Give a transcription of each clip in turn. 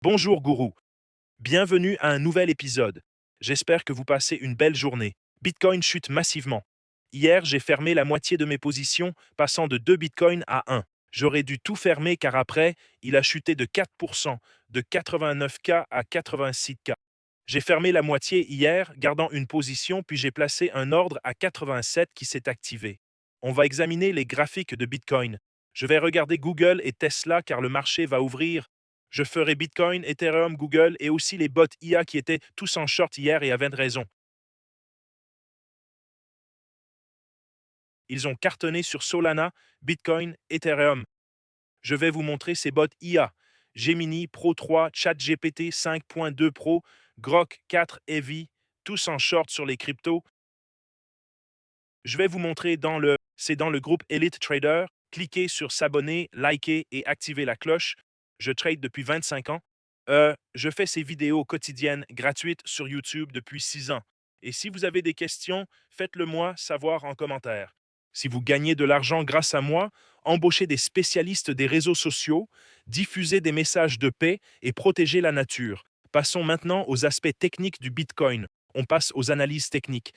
Bonjour gourou, bienvenue à un nouvel épisode. J'espère que vous passez une belle journée. Bitcoin chute massivement. Hier, j'ai fermé la moitié de mes positions, passant de 2 bitcoins à 1. J'aurais dû tout fermer car après, il a chuté de 4%, de 89K à 86K. J'ai fermé la moitié hier, gardant une position, puis j'ai placé un ordre à 87 qui s'est activé. On va examiner les graphiques de Bitcoin. Je vais regarder Google et Tesla car le marché va ouvrir. Je ferai Bitcoin, Ethereum, Google et aussi les bots IA qui étaient tous en short hier et avaient raison. Ils ont cartonné sur Solana, Bitcoin, Ethereum. Je vais vous montrer ces bots IA. Gemini Pro 3, ChatGPT 5.2 Pro, Grok 4 Heavy, tous en short sur les cryptos. Je vais vous montrer c'est dans le groupe Elite Trader. Cliquez sur s'abonner, liker et activer la cloche. Je trade depuis 25 ans. Je fais ces vidéos quotidiennes gratuites sur YouTube depuis 6 ans. Et si vous avez des questions, faites-le moi savoir en commentaire. Si vous gagnez de l'argent grâce à moi, embauchez des spécialistes des réseaux sociaux, diffusez des messages de paix et protégez la nature. Passons maintenant aux aspects techniques du Bitcoin. On passe aux analyses techniques.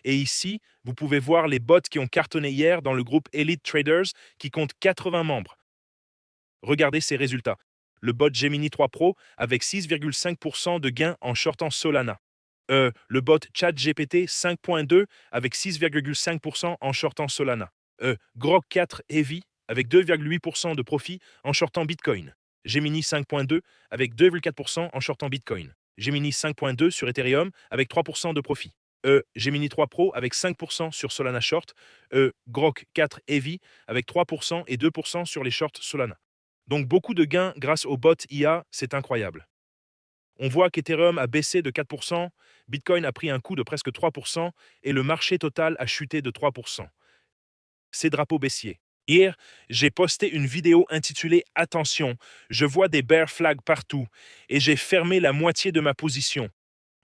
Et ici, vous pouvez voir les bots qui ont cartonné hier dans le groupe Elite Traders qui compte 80 membres. Regardez ces résultats. Le bot Gemini 3 Pro avec 6,5% de gains en shortant Solana. Le bot ChatGPT 5.2 avec 6,5% en shortant Solana. Grok 4 Heavy avec 2,8% de profit en shortant Bitcoin. Gemini 5.2 avec 2,4% en shortant Bitcoin. Gemini 5.2 sur Ethereum avec 3% de profit. Gemini 3 Pro avec 5% sur Solana Short. Grok 4 Heavy avec 3% et 2% sur les shorts Solana. Donc beaucoup de gains grâce au bot IA, c'est incroyable. On voit qu'Ethereum a baissé de 4%, Bitcoin a pris un coup de presque 3% et le marché total a chuté de 3%. Ces drapeaux baissiers. Hier, j'ai posté une vidéo intitulée Attention, je vois des bear flags partout et j'ai fermé la moitié de ma position.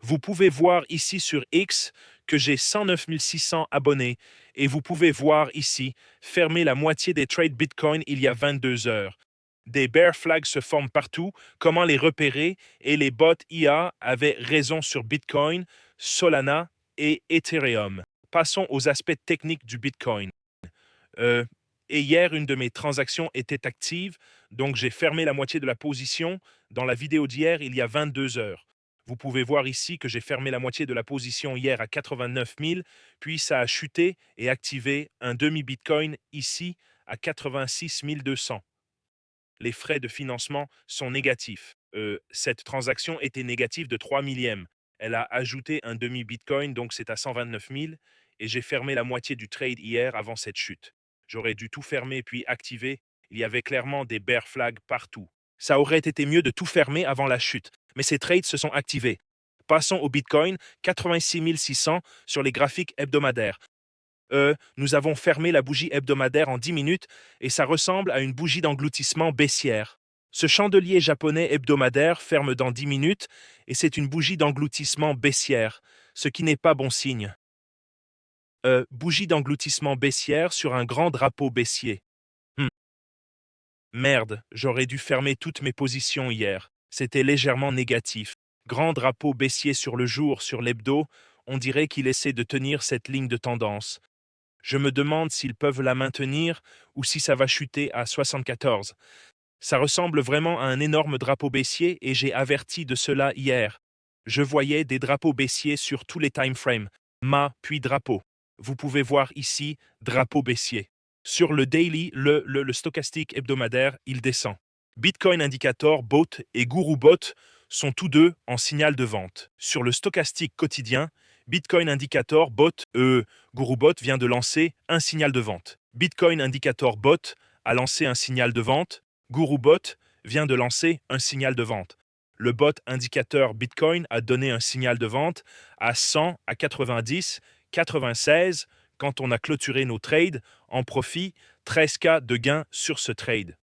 Vous pouvez voir ici sur X que j'ai 109 600 abonnés et vous pouvez voir ici fermer la moitié des trades Bitcoin il y a 22 heures. Des bear flags se forment partout, comment les repérer et les bots IA avaient raison sur Bitcoin, Solana et Ethereum. Passons aux aspects techniques du Bitcoin. Euh, et hier, une de mes transactions était active, donc j'ai fermé la moitié de la position. Dans la vidéo d'hier, il y a 22 heures. Vous pouvez voir ici que j'ai fermé la moitié de la position hier à 89 000, puis ça a chuté et activé un demi-Bitcoin ici à 86 200. Les frais de financement sont négatifs. Cette transaction était négative de 3 millièmes. Elle a ajouté un demi-Bitcoin, donc c'est à 129 000, et j'ai fermé la moitié du trade hier avant cette chute. J'aurais dû tout fermer puis activer. Il y avait clairement des bear flags partout. Ça aurait été mieux de tout fermer avant la chute, mais ces trades se sont activés. Passons au Bitcoin, 86 600 sur les graphiques hebdomadaires. Nous avons fermé la bougie hebdomadaire en 10 minutes et ça ressemble à une bougie d'engloutissement baissière. Ce chandelier japonais hebdomadaire ferme dans 10 minutes et c'est une bougie d'engloutissement baissière, ce qui n'est pas bon signe. Bougie d'engloutissement baissière sur un grand drapeau baissier. Hmm. Merde, j'aurais dû fermer toutes mes positions hier. C'était légèrement négatif. Grand drapeau baissier sur le jour, sur l'hebdo, on dirait qu'il essaie de tenir cette ligne de tendance. Je me demande s'ils peuvent la maintenir ou si ça va chuter à 74. Ça ressemble vraiment à un énorme drapeau baissier et j'ai averti de cela hier. Je voyais des drapeaux baissiers sur tous les time frames. Mât puis drapeau. Vous pouvez voir ici drapeau baissier. Sur le daily, le stochastique hebdomadaire, il descend. Bitcoin Indicator, BOT et Guru Bot sont tous deux en signal de vente. Sur le stochastique quotidien, Bitcoin Indicator Bot, Guru Bot vient de lancer un signal de vente. Bitcoin Indicator Bot a lancé un signal de vente. Guru Bot vient de lancer un signal de vente. Le bot indicateur Bitcoin a donné un signal de vente à 100, à 90, 96 quand on a clôturé nos trades en profit, 13K de gains sur ce trade.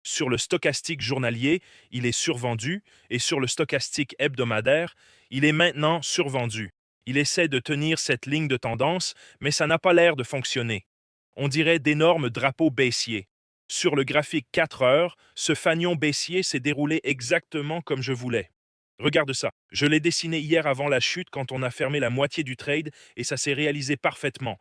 Sur le stochastique journalier, il est survendu et sur le stochastique hebdomadaire, il est maintenant survendu. Il essaie de tenir cette ligne de tendance, mais ça n'a pas l'air de fonctionner. On dirait d'énormes drapeaux baissiers. Sur le graphique 4 heures, ce fanion baissier s'est déroulé exactement comme je voulais. Regarde ça. Je l'ai dessiné hier avant la chute quand on a fermé la moitié du trade et ça s'est réalisé parfaitement.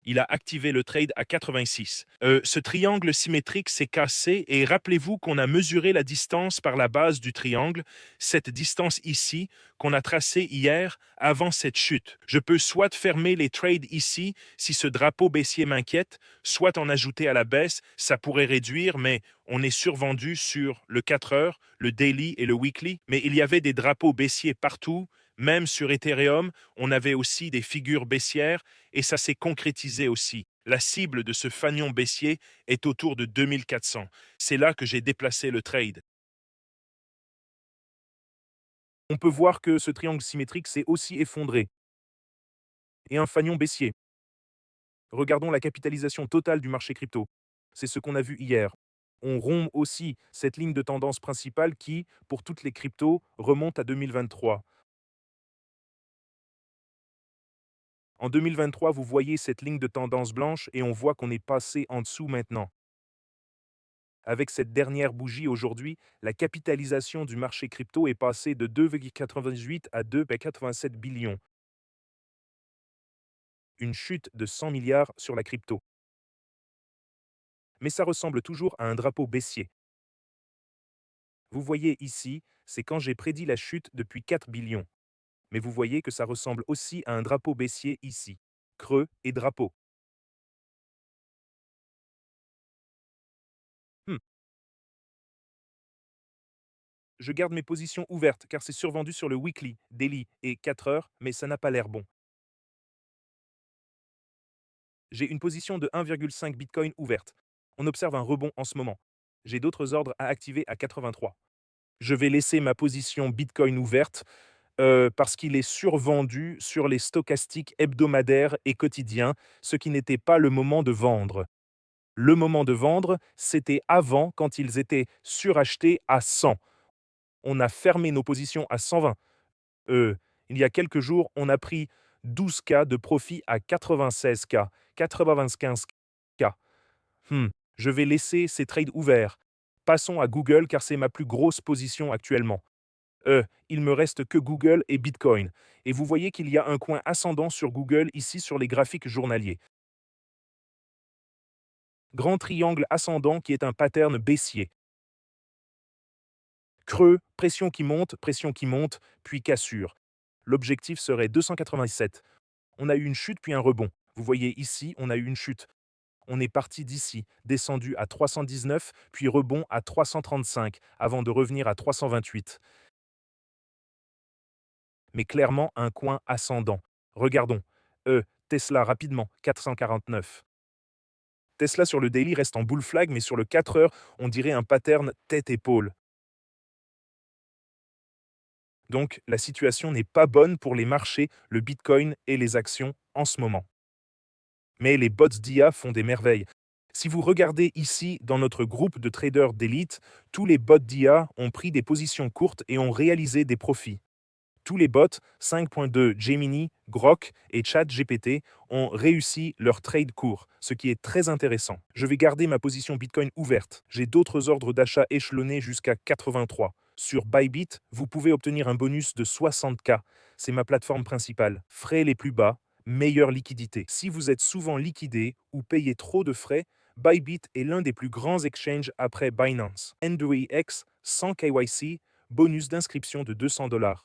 Il a activé le trade à 86. Ce triangle symétrique s'est cassé et rappelez-vous qu'on a mesuré la distance par la base du triangle, cette distance ici qu'on a tracée hier avant cette chute. Je peux soit fermer les trades ici si ce drapeau baissier m'inquiète, soit en ajouter à la baisse, ça pourrait réduire, mais on est survendu sur le 4 heures, le daily et le weekly, mais il y avait des drapeaux baissiers partout, même sur Ethereum, on avait aussi des figures baissières et ça s'est concrétisé aussi. La cible de ce fanion baissier est autour de 2400. C'est là que j'ai déplacé le trade. On peut voir que ce triangle symétrique s'est aussi effondré. Et un fanion baissier. Regardons la capitalisation totale du marché crypto. C'est ce qu'on a vu hier. On rompt aussi cette ligne de tendance principale qui, pour toutes les cryptos, remonte à 2023. En 2023, vous voyez cette ligne de tendance blanche et on voit qu'on est passé en dessous maintenant. Avec cette dernière bougie aujourd'hui, la capitalisation du marché crypto est passée de 2,98 à 2,87 billions. Une chute de 100 milliards sur la crypto. Mais ça ressemble toujours à un drapeau baissier. Vous voyez ici, c'est quand j'ai prédit la chute depuis 4 billions. Mais vous voyez que ça ressemble aussi à un drapeau baissier ici. Creux et drapeau. Hmm. Je garde mes positions ouvertes car c'est survendu sur le weekly, daily et 4 heures, mais ça n'a pas l'air bon. J'ai une position de 1,5 Bitcoin ouverte. On observe un rebond en ce moment. J'ai d'autres ordres à activer à 83. Je vais laisser ma position Bitcoin ouverte parce qu'il est survendu sur les stochastiques hebdomadaires et quotidiens, ce qui n'était pas le moment de vendre. Le moment de vendre, c'était avant quand ils étaient surachetés à 100. On a fermé nos positions à 120. Il y a quelques jours, on a pris 12K de profit à 96K, 95K. Je vais laisser ces trades ouverts. Passons à Google car c'est ma plus grosse position actuellement. Il me reste que Google et Bitcoin. Et vous voyez qu'il y a un coin ascendant sur Google ici sur les graphiques journaliers. Grand triangle ascendant qui est un pattern baissier. Creux, pression qui monte, puis cassure. L'objectif serait 287. On a eu une chute puis un rebond. Vous voyez ici, on a eu une chute. On est parti d'ici, descendu à 319, puis rebond à 335, avant de revenir à 328. Mais clairement un coin ascendant. Regardons. Tesla rapidement, 449. Tesla sur le daily reste en bull flag, mais sur le 4 heures, on dirait un pattern tête-épaule. Donc la situation n'est pas bonne pour les marchés, le Bitcoin et les actions en ce moment. Mais les bots d'IA font des merveilles. Si vous regardez ici dans notre groupe de traders d'élite, tous les bots d'IA ont pris des positions courtes et ont réalisé des profits. Tous les bots 5.2, Gemini, Grok et ChatGPT ont réussi leur trade court, ce qui est très intéressant. Je vais garder ma position Bitcoin ouverte. J'ai d'autres ordres d'achat échelonnés jusqu'à 83. Sur Bybit, vous pouvez obtenir un bonus de 60K. C'est ma plateforme principale. Frais les plus bas, meilleure liquidité. Si vous êtes souvent liquidé ou payez trop de frais, Bybit est l'un des plus grands exchanges après Binance. N2EX, sans KYC, bonus d'inscription de $200.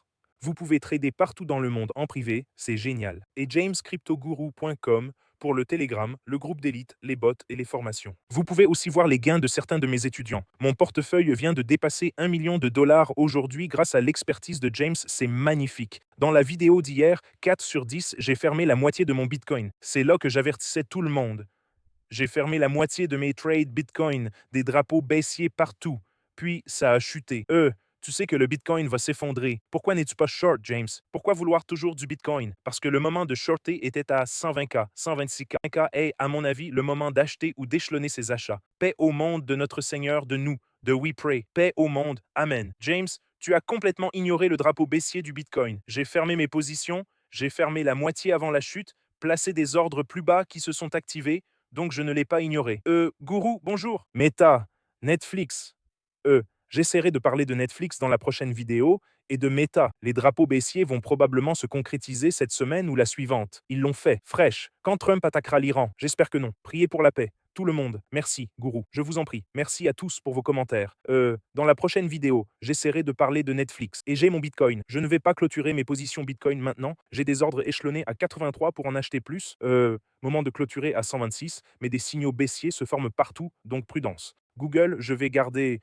Vous pouvez trader partout dans le monde en privé, c'est génial. Et jamescryptoguru.com pour le Telegram, le groupe d'élite, les bots et les formations. Vous pouvez aussi voir les gains de certains de mes étudiants. Mon portefeuille vient de dépasser 1 million de dollars aujourd'hui grâce à l'expertise de James, c'est magnifique. Dans la vidéo d'hier, 4 sur 10, j'ai fermé la moitié de mon Bitcoin. C'est là que j'avertissais tout le monde. J'ai fermé la moitié de mes trades Bitcoin, des drapeaux baissiers partout. Puis ça a chuté. Tu sais que le Bitcoin va s'effondrer. Pourquoi n'es-tu pas short, James? Pourquoi vouloir toujours du Bitcoin? Parce que le moment de shorter était à 120K, 126K. 100K est, à mon avis, le moment d'acheter ou d'échelonner ses achats. Paix au monde de notre Seigneur, de nous, de We Pray. Paix au monde. Amen. James, tu as complètement ignoré le drapeau baissier du Bitcoin. J'ai fermé mes positions, j'ai fermé la moitié avant la chute, placé des ordres plus bas qui se sont activés, donc je ne l'ai pas ignoré. Gourou, bonjour. Meta, Netflix. J'essaierai de parler de Netflix dans la prochaine vidéo et de Meta. Les drapeaux baissiers vont probablement se concrétiser cette semaine ou la suivante. Ils l'ont fait. Fraîche. Quand Trump attaquera l'Iran, j'espère que non. Priez pour la paix. Tout le monde. Merci, Gourou. Je vous en prie. Merci à tous pour vos commentaires. Dans la prochaine vidéo, j'essaierai de parler de Netflix. Et j'ai mon Bitcoin. Je ne vais pas clôturer mes positions Bitcoin maintenant. J'ai des ordres échelonnés à 83 pour en acheter plus. Moment de clôturer à 126, mais des signaux baissiers se forment partout, donc prudence. Google, je vais garder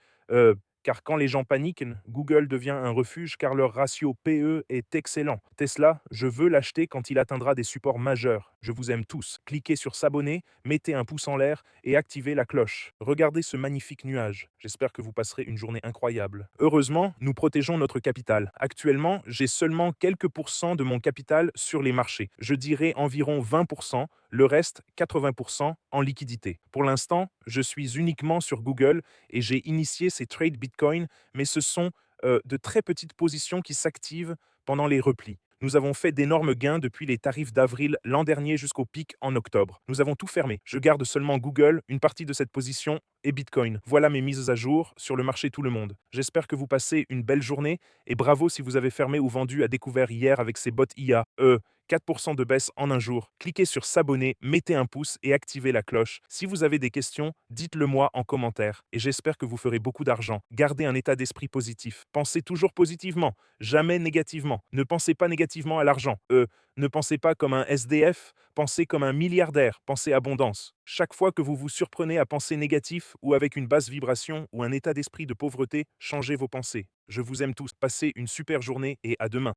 car quand les gens paniquent, Google devient un refuge car leur ratio PE est excellent. Tesla, je veux l'acheter quand il atteindra des supports majeurs. Je vous aime tous. Cliquez sur s'abonner, mettez un pouce en l'air et activez la cloche. Regardez ce magnifique nuage. J'espère que vous passerez une journée incroyable. Heureusement, nous protégeons notre capital. Actuellement, j'ai seulement quelques pourcents de mon capital sur les marchés. Je dirais environ 20%, le reste 80% en liquidité. Pour l'instant, je suis uniquement sur Google et j'ai initié ces trades Bitcoin, mais ce sont de très petites positions qui s'activent pendant les replis. Nous avons fait d'énormes gains depuis les tarifs d'avril l'an dernier jusqu'au pic en octobre. Nous avons tout fermé. Je garde seulement Google, une partie de cette position et Bitcoin. Voilà mes mises à jour sur le marché tout le monde. J'espère que vous passez une belle journée et bravo si vous avez fermé ou vendu à découvert hier avec ces bots IA. 4% de baisse en un jour. Cliquez sur s'abonner, mettez un pouce et activez la cloche. Si vous avez des questions, dites-le moi en commentaire et j'espère que vous ferez beaucoup d'argent. Gardez un état d'esprit positif. Pensez toujours positivement, jamais négativement. Ne pensez pas négativement à l'argent. Ne pensez pas comme un SDF, pensez comme un milliardaire, pensez abondance. Chaque fois que vous vous surprenez à penser négatif ou avec une basse vibration ou un état d'esprit de pauvreté, changez vos pensées. Je vous aime tous. Passez une super journée et à demain.